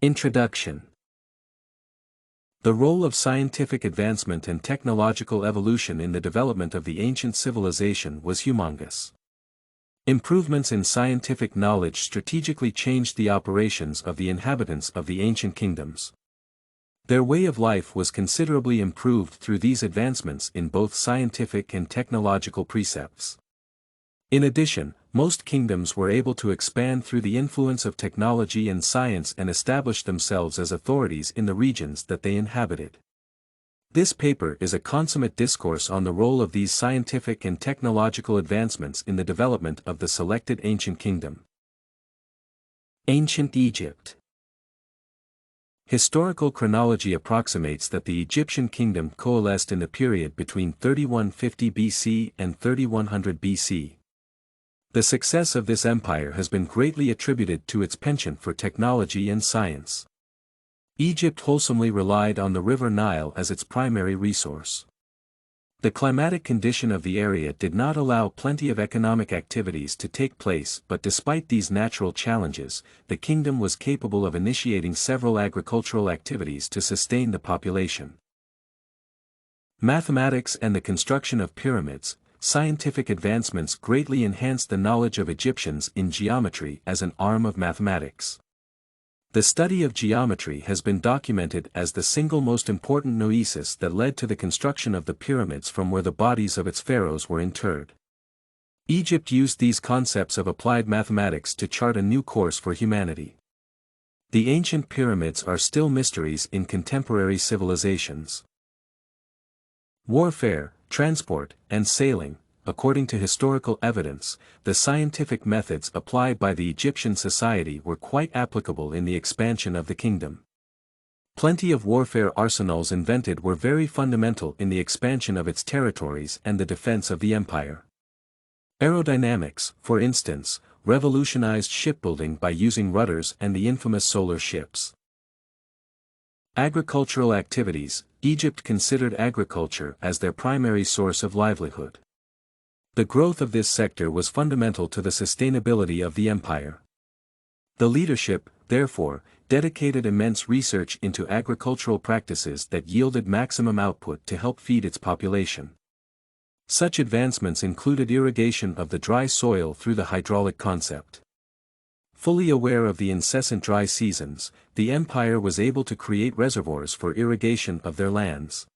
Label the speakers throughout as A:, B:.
A: Introduction. The role of scientific advancement and technological evolution in the development of the ancient civilization was humongous. Improvements in scientific knowledge strategically changed the operations of the inhabitants of the ancient kingdoms. Their way of life was considerably improved through these advancements in both scientific and technological precepts. In addition, most kingdoms were able to expand through the influence of technology and science and establish themselves as authorities in the regions that they inhabited. This paper is a consummate discourse on the role of these scientific and technological advancements in the development of the selected ancient kingdom. Ancient Egypt. Historical chronology approximates that the Egyptian kingdom coalesced in the period between 3150 BC and 3100 BC. The success of this empire has been greatly attributed to its penchant for technology and science. Egypt wholesomely relied on the river Nile as its primary resource. The climatic condition of the area did not allow plenty of economic activities to take place, but despite these natural challenges, the kingdom was capable of initiating several agricultural activities to sustain the population. Mathematics and the construction of pyramids. Scientific advancements greatly enhanced the knowledge of Egyptians in geometry as an arm of mathematics. The study of geometry has been documented as the single most important noesis that led to the construction of the pyramids from where the bodies of its pharaohs were interred. Egypt used these concepts of applied mathematics to chart a new course for humanity. The ancient pyramids are still mysteries in contemporary civilizations. Warfare, transport, and sailing. According to historical evidence, the scientific methods applied by the Egyptian society were quite applicable in the expansion of the kingdom. Plenty of warfare arsenals invented were very fundamental in the expansion of its territories and the defense of the empire. Aerodynamics, for instance, revolutionized shipbuilding by using rudders and the infamous solar ships. Agricultural activities. Egypt considered agriculture as their primary source of livelihood. The growth of this sector was fundamental to the sustainability of the empire. The leadership, therefore, dedicated immense research into agricultural practices that yielded maximum output to help feed its population. Such advancements included irrigation of the dry soil through the hydraulic concept. Fully aware of the incessant dry seasons, the empire was able to create reservoirs for irrigation of their lands.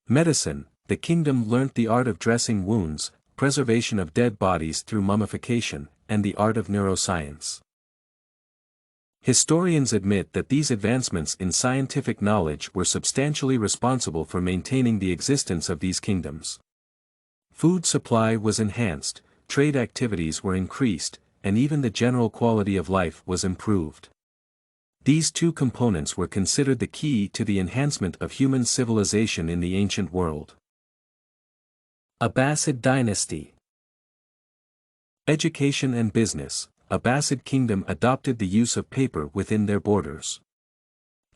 A: Medicine. The kingdom learnt the art of dressing wounds, preservation of dead bodies through mummification, and the art of neuroscience. Historians admit that these advancements in scientific knowledge were substantially responsible for maintaining the existence of these kingdoms. Food supply was enhanced, trade activities were increased, and even the general quality of life was improved. These two components were considered the key to the enhancement of human civilization in the ancient world. Abbasid dynasty. Education and business. Abbasid kingdom adopted the use of paper within their borders.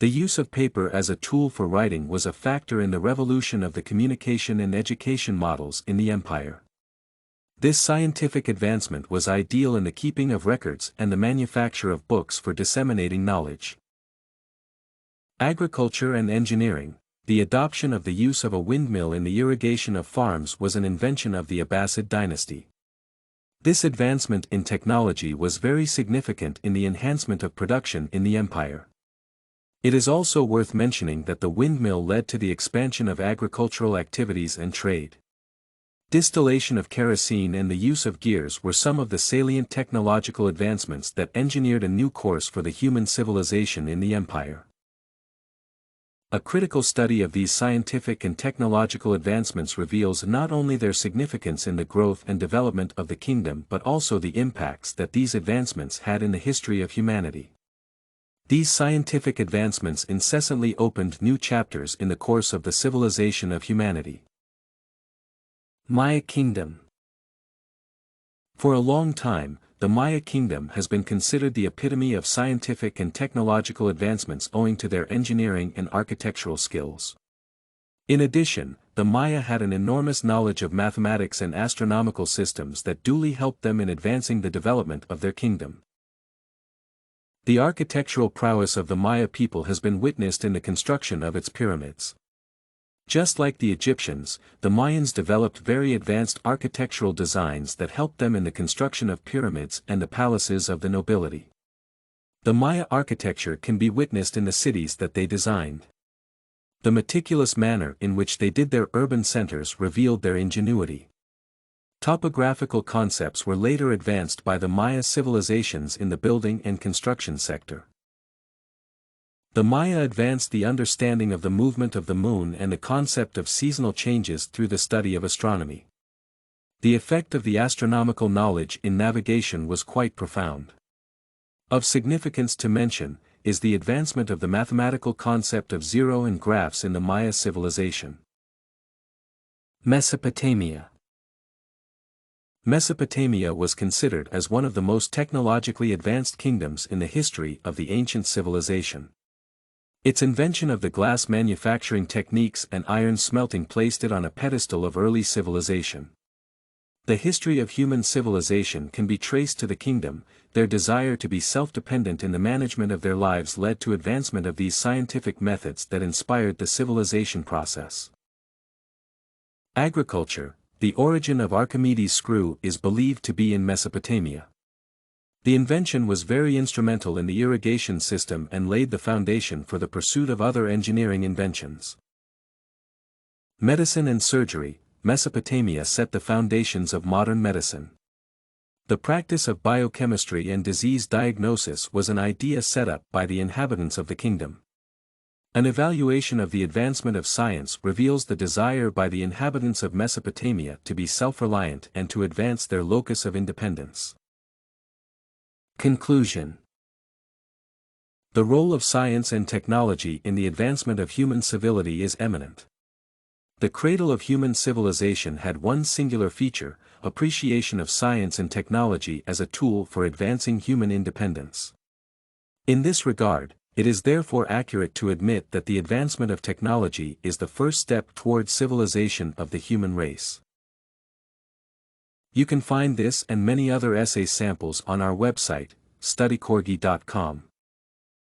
A: The use of paper as a tool for writing was a factor in the revolution of the communication and education models in the empire. This scientific advancement was ideal in the keeping of records and the manufacture of books for disseminating knowledge. Agriculture and engineering. The adoption of the use of a windmill in the irrigation of farms was an invention of the Abbasid dynasty. This advancement in technology was very significant in the enhancement of production in the empire. It is also worth mentioning that the windmill led to the expansion of agricultural activities and trade. Distillation of kerosene and the use of gears were some of the salient technological advancements that engineered a new course for the human civilization in the empire. A critical study of these scientific and technological advancements reveals not only their significance in the growth and development of the kingdom but also the impacts that these advancements had in the history of humanity. These scientific advancements incessantly opened new chapters in the course of the civilization of humanity. Maya Kingdom. For a long time, the Maya kingdom has been considered the epitome of scientific and technological advancements owing to their engineering and architectural skills. In addition, the Maya had an enormous knowledge of mathematics and astronomical systems that duly helped them in advancing the development of their kingdom. The architectural prowess of the Maya people has been witnessed in the construction of its pyramids. Just like the Egyptians, the Mayans developed very advanced architectural designs that helped them in the construction of pyramids and the palaces of the nobility. The Maya architecture can be witnessed in the cities that they designed. The meticulous manner in which they did their urban centers revealed their ingenuity. Topographical concepts were later advanced by the Maya civilizations in the building and construction sector. The Maya advanced the understanding of the movement of the moon and the concept of seasonal changes through the study of astronomy. The effect of the astronomical knowledge in navigation was quite profound. Of significance to mention is the advancement of the mathematical concept of zero and graphs in the Maya civilization. Mesopotamia. Mesopotamia was considered as one of the most technologically advanced kingdoms in the history of the ancient civilization. Its invention of the glass manufacturing techniques and iron smelting placed it on a pedestal of early civilization. The history of human civilization can be traced to the kingdom. Their desire to be self-dependent in the management of their lives led to advancement of these scientific methods that inspired the civilization process. Agriculture. The origin of Archimedes' screw is believed to be in Mesopotamia. The invention was very instrumental in the irrigation system and laid the foundation for the pursuit of other engineering inventions. Medicine and surgery. Mesopotamia set the foundations of modern medicine. The practice of biochemistry and disease diagnosis was an idea set up by the inhabitants of the kingdom. An evaluation of the advancement of science reveals the desire by the inhabitants of Mesopotamia to be self-reliant and to advance their locus of independence. Conclusion. The role of science and technology in the advancement of human civility is eminent. The cradle of human civilization had one singular feature: appreciation of science and technology as a tool for advancing human independence. In this regard, it is therefore accurate to admit that the advancement of technology is the first step toward civilization of the human race. You can find this and many other essay samples on our website, studycorgi.com.